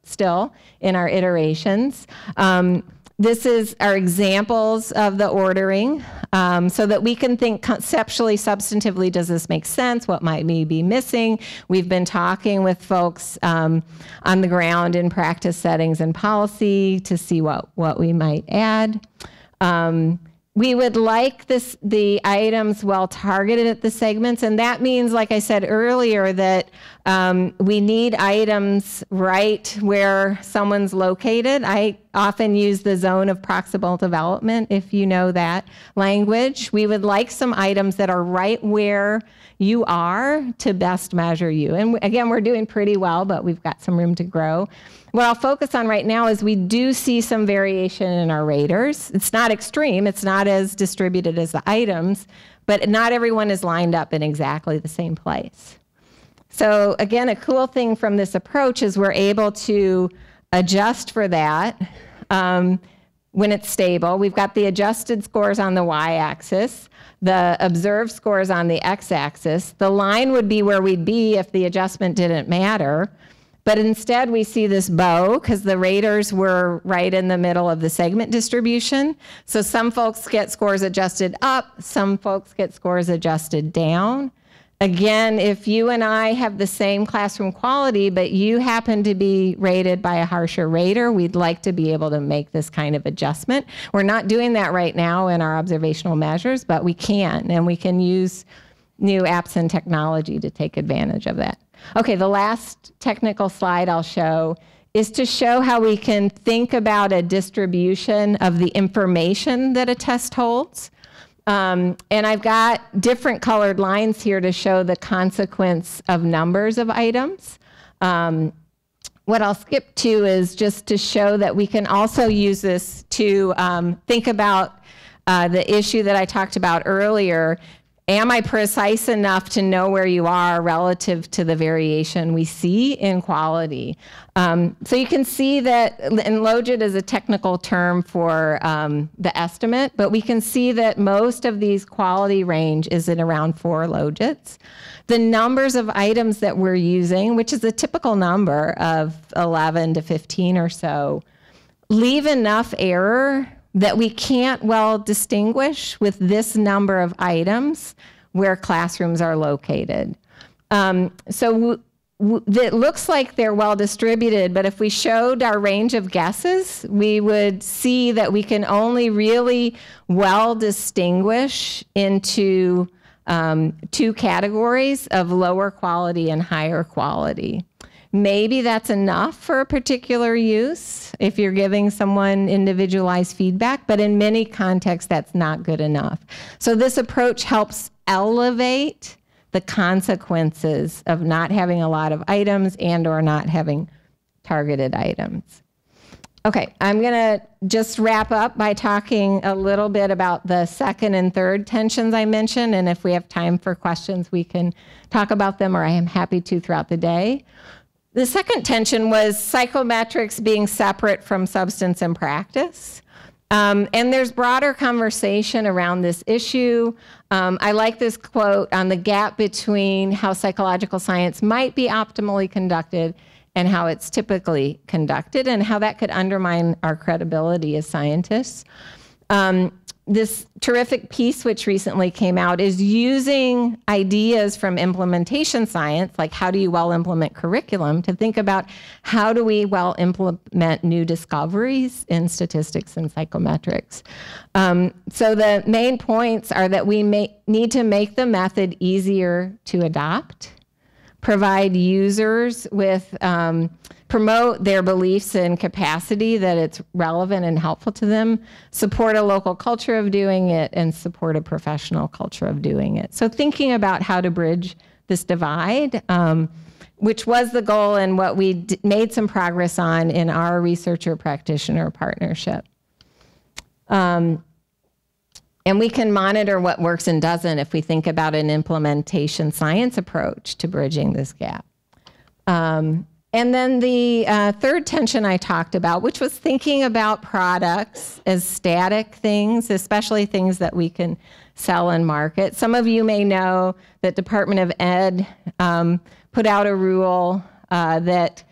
still in our iterations. This is our examples of the ordering so that we can think conceptually, substantively, does this make sense? What might we be missing? We've been talking with folks on the ground in practice settings and policy to see what we might add. We would like the items well targeted at the segments, and that means, like I said earlier, that we need items right where someone's located. I often use the zone of proximal development, if you know that language. We would like some items that are right where you are to best measure you. And again, we're doing pretty well, but we've got some room to grow. What I'll focus on right now is we do see some variation in our raters. It's not extreme, it's not as distributed as the items, but not everyone is lined up in exactly the same place. So again, a cool thing from this approach is we're able to adjust for that when it's stable. We've got the adjusted scores on the y-axis, the observed scores on the x-axis. The line would be where we'd be if the adjustment didn't matter. But instead, we see this bow because the raters were right in the middle of the segment distribution. So some folks get scores adjusted up, some folks get scores adjusted down. Again, if you and I have the same classroom quality, but you happen to be rated by a harsher rater, we'd like to be able to make this kind of adjustment. We're not doing that right now in our observational measures, but we can, and we can use new apps and technology to take advantage of that. Okay, the last technical slide I'll show is to show how we can think about a distribution of the information that a test holds. And I've got different colored lines here to show the consequence of numbers of items. What I'll skip to is just to show that we can also use this to think about the issue that I talked about earlier. Am I precise enough to know where you are relative to the variation we see in quality? So you can see that, and logit is a technical term for the estimate, but we can see that most of these quality range is in around 4 logits. The numbers of items that we're using, which is a typical number of 11 to 15 or so, leave enough error that we can't well distinguish with this number of items where classrooms are located. So it looks like they're well distributed, but if we showed our range of guesses, we would see that we can only really well distinguish into 2 categories of lower quality and higher quality. Maybe that's enough for a particular use if you're giving someone individualized feedback, but in many contexts, that's not good enough. So this approach helps elevate the consequences of not having a lot of items and or not having targeted items. Okay, I'm gonna just wrap up by talking a little bit about the second and third tensions I mentioned, and if we have time for questions, we can talk about them, or I am happy to throughout the day. The second tension was psychometrics being separate from substance and practice. And there's broader conversation around this issue. I like this quote on the gap between how psychological science might be optimally conducted and how it's typically conducted, and how that could undermine our credibility as scientists. This terrific piece which recently came out is using ideas from implementation science, like how do you well implement curriculum, to think about how do we well implement new discoveries in statistics and psychometrics. So the main points are that we need to make the method easier to adopt, provide users with promote their beliefs and capacity that it's relevant and helpful to them, support a local culture of doing it, and support a professional culture of doing it. So thinking about how to bridge this divide, which was the goal and what we made some progress on in our researcher-practitioner partnership. And we can monitor what works and doesn't if we think about an implementation science approach to bridging this gap. And then the third tension I talked about, which was thinking about products as static things, especially things that we can sell and market. Some of you may know that Department of Ed put out a rule that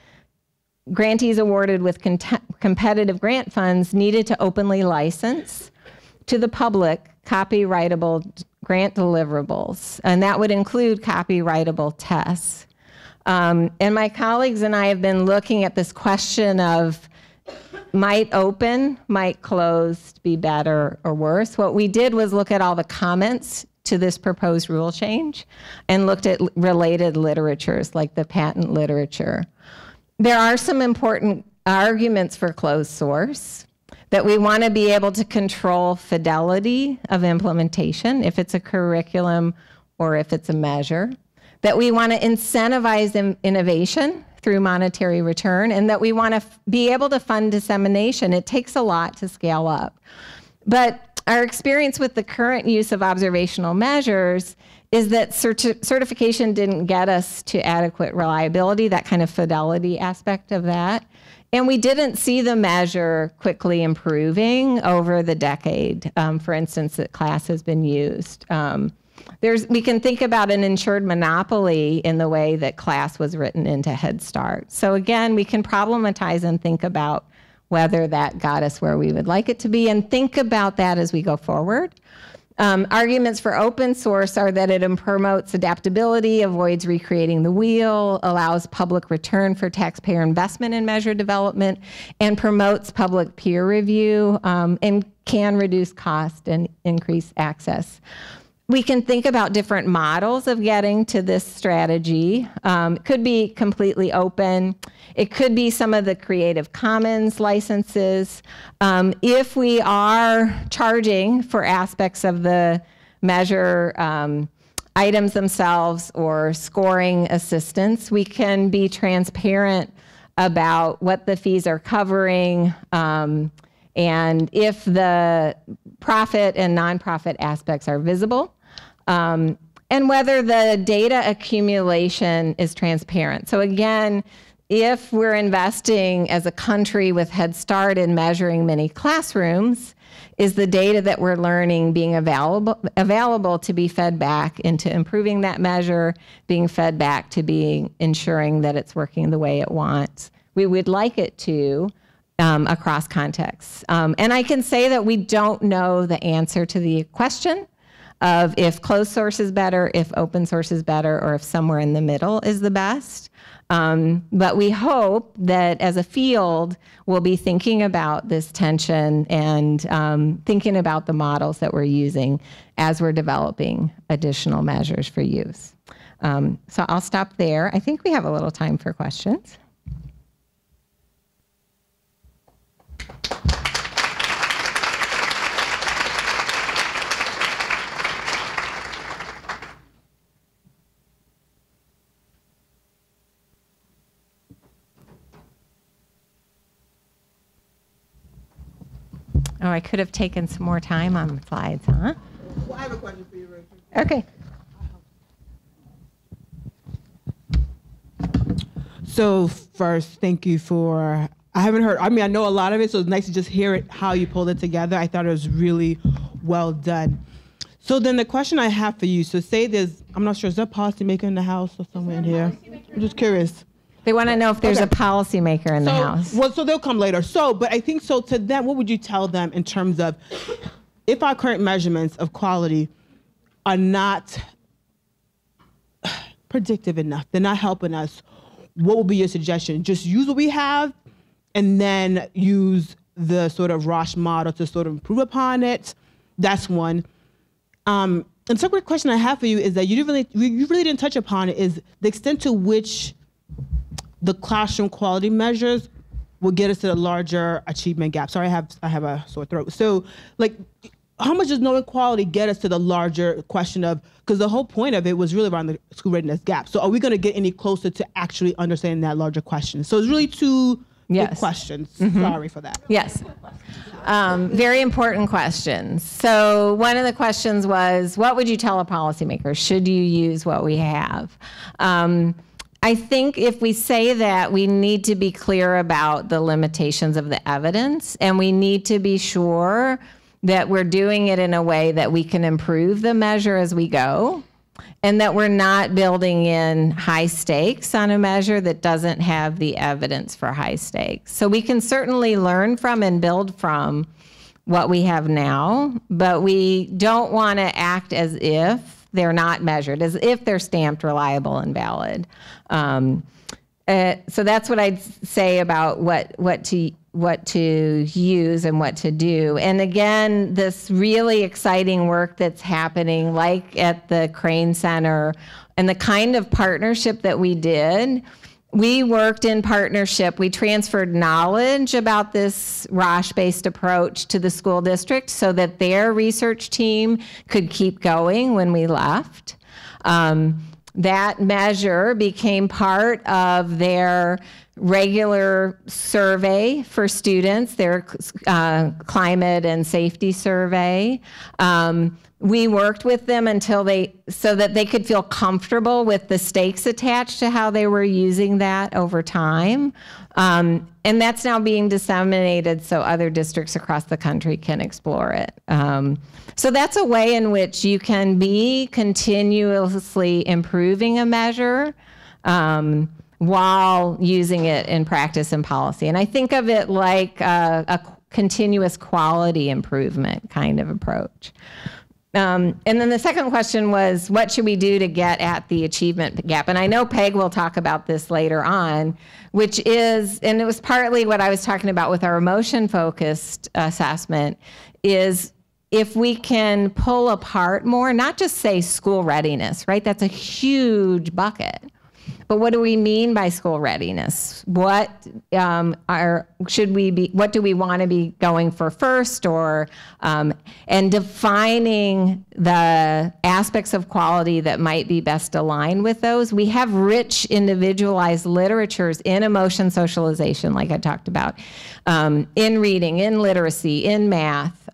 grantees awarded with competitive grant funds needed to openly license to the public copyrightable grant deliverables, and that would include copyrightable tests. And my colleagues and I have been looking at this question of might open, might closed be better or worse. What we did was look at all the comments to this proposed rule change and looked at related literatures like the patent literature. There are some important arguments for closed source, that we want to be able to control fidelity of implementation, if it's a curriculum or if it's a measure, that we want to incentivize innovation through monetary return, and that we want to be able to fund dissemination. It takes a lot to scale up. But our experience with the current use of observational measures is that certification didn't get us to adequate reliability, that kind of fidelity aspect of that. And we didn't see the measure quickly improving over the decade, for instance, that class has been used. We can think about an insured monopoly in the way that class was written into Head Start. So again, we can problematize and think about whether that got us where we would like it to be, and think about that as we go forward. Arguments for open source are that it promotes adaptability, avoids recreating the wheel, allows public return for taxpayer investment in measure development, and promotes public peer review, and can reduce cost and increase access. We can think about different models of getting to this strategy. It could be completely open. It could be some of the Creative Commons licenses. If we are charging for aspects of the measure items themselves or scoring assistance, we can be transparent about what the fees are covering, and if the profit and nonprofit aspects are visible, and whether the data accumulation is transparent. So again, if we're investing as a country with Head Start in measuring many classrooms, is the data that we're learning being available to be fed back into improving that measure, being fed back to ensuring that it's working the way it wants? We would like it to, across contexts. And I can say that we don't know the answer to the question of if closed source is better, if open source is better, or if somewhere in the middle is the best. But we hope that as a field, we'll be thinking about this tension and thinking about the models that we're using as we're developing additional measures for use. So I'll stop there. I think we have a little time for questions. Oh, I could have taken some more time on the slides, huh? Well, I have a question for you, Rachel. Okay. So first, thank you for, I haven't heard, I know a lot of it, so it's nice to just hear it, how you pulled it together. I thought it was really well done. So then the question I have for you, so say there's, I'm not sure, is there a policymaker in the house or somewhere in here? I'm just curious. They want to know if there's a policymaker in the house. Well, so they'll come later. So, but I think so to them, what would you tell them in terms of if our current measurements of quality are not predictive enough, they're not helping us, what would be your suggestion? Just use what we have and then use the sort of Roche model to sort of improve upon it? That's one. And second question I have for you is that you really didn't touch upon it, is the extent to which the classroom quality measures will get us to the larger achievement gap. Sorry, I have a sore throat. So, like, how much does knowing quality get us to the larger question of, because the whole point of it was really around the school readiness gap. So are we going to get any closer to actually understanding that larger question? So it's really two big questions. Mm-hmm. Sorry for that. Yes. Very important questions. So one of the questions was, what would you tell a policymaker? Should you use what we have? I think if we say that, we need to be clear about the limitations of the evidence, and we need to be sure that we're doing it in a way that we can improve the measure as we go, and that we're not building in high stakes on a measure that doesn't have the evidence for high stakes. So we can certainly learn from and build from what we have now, but we don't want to act as if they're not measured, as if they're stamped reliable and valid. So that's what I'd say about what to use and what to do. And again, this really exciting work that's happening, like at the Crane Center, and the kind of partnership that we did. We worked in partnership. We transferred knowledge about this Roche-based approach to the school district so that their research team could keep going when we left. That measure became part of their regular survey for students, their climate and safety survey. We worked with them so that they could feel comfortable with the stakes attached to how they were using that over time. And that's now being disseminated so other districts across the country can explore it. So that's a way in which you can be continuously improving a measure while using it in practice and policy. And I think of it like a continuous quality improvement kind of approach. And then the second question was, what should we do to get at the achievement gap? And I know Peg will talk about this later on, which is, and it was partly what I was talking about with our emotion-focused assessment, is if we can pull apart more, not just say school readiness, right? That's a huge bucket. But what do we mean by school readiness? What what do we want to be going for first, or and defining the aspects of quality that might be best aligned with those. We have rich individualized literatures in emotion socialization, like I talked about, in reading, in literacy, in math.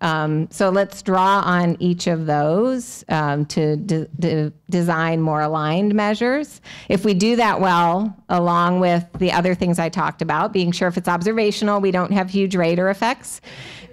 So let's draw on each of those to design more aligned measures. If we do that well, along with the other things I talked about, being sure if it's observational, we don't have huge rater effects,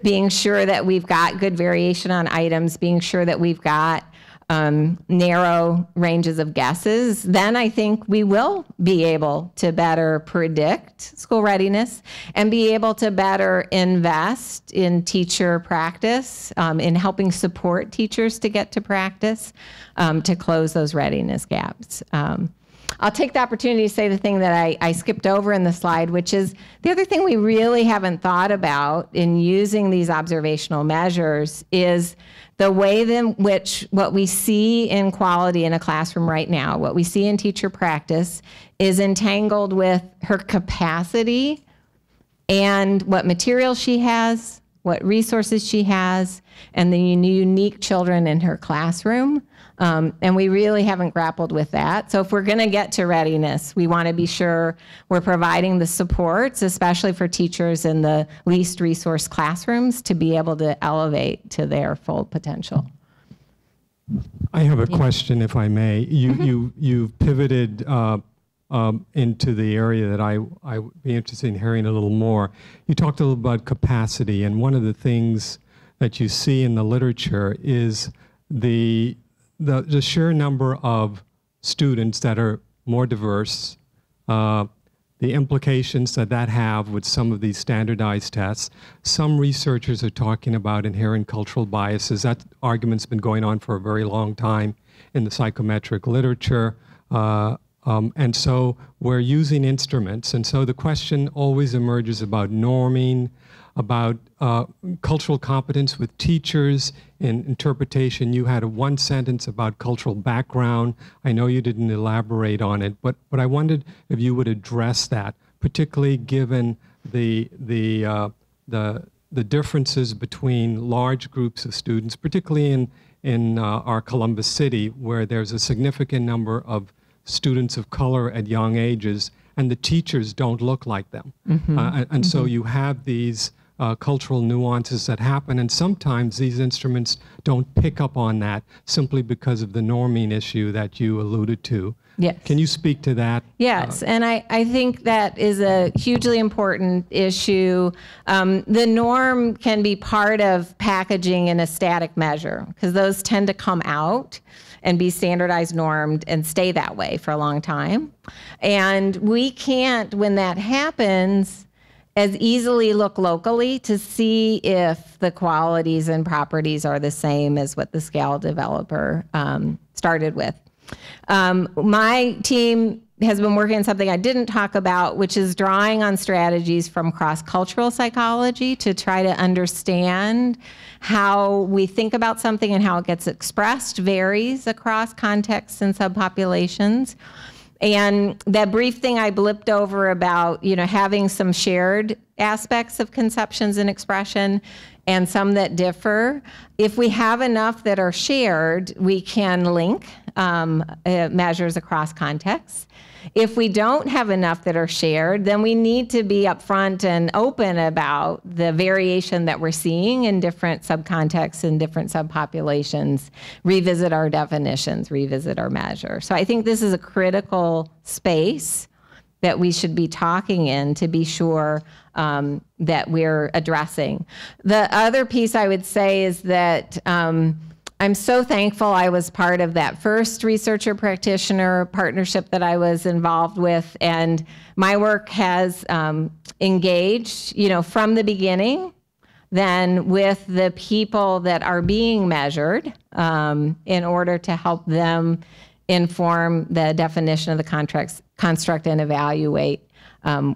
being sure that we've got good variation on items, being sure that we've got narrow ranges of guesses, then I think we will be able to better predict school readiness and be able to better invest in teacher practice, in helping support teachers to get to practice, to close those readiness gaps. I'll take the opportunity to say the thing that I skipped over in the slide, which is the other thing we really haven't thought about in using these observational measures is the way in which what we see in quality in a classroom right now, what we see in teacher practice, is entangled with her capacity and what materials she has, what resources she has, and the unique children in her classroom. And we really haven't grappled with that. So if we're going to get to readiness, we want to be sure we're providing the supports, especially for teachers in the least resource classrooms, to be able to elevate to their full potential. I have a question, if I may. You've pivoted into the area that I would be interested in hearing a little more. You talked a little about capacity, and one of the things that you see in the literature is the sheer number of students that are more diverse, the implications that have with some of these standardized tests. Some researchers are talking about inherent cultural biases. That argument's been going on for a very long time in the psychometric literature. And so we're using instruments. And so the question always emerges about norming, about cultural competence with teachers in interpretation. You had one sentence about cultural background. I know you didn't elaborate on it, but I wondered if you would address that, particularly given the differences between large groups of students, particularly in our Columbus City, where there's a significant number of students of color at young ages, and the teachers don't look like them. And so you have these cultural nuances that happen, and sometimes these instruments don't pick up on that simply because of the norming issue that you alluded to. Yes. Can you speak to that? Yes, and I think that is a hugely important issue. The norm can be part of packaging in a static measure, because those tend to come out and be standardized, normed, and stay that way for a long time. And we can't, when that happens, as easily look locally to see if the qualities and properties are the same as what the scale developer started with. My team has been working on something I didn't talk about, which is drawing on strategies from cross-cultural psychology to try to understand how we think about something and how it gets expressed varies across contexts and subpopulations. And that brief thing I blipped over about, having some shared aspects of conceptions and expression and some that differ. If we have enough that are shared, we can link measures across contexts. If we don't have enough that are shared, then we need to be upfront and open about the variation that we're seeing in different subcontexts and different subpopulations, revisit our definitions, revisit our measure. So I think this is a critical space that we should be talking in to be sure that we're addressing. The other piece I would say is that I'm so thankful I was part of that first researcher practitioner partnership that I was involved with, and my work has engaged, from the beginning, then with the people that are being measured in order to help them inform the definition of the construct and evaluate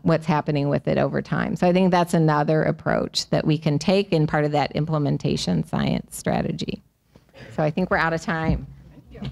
what's happening with it over time. So I think that's another approach that we can take in part of that implementation science strategy. So I think we're out of time. Thank you.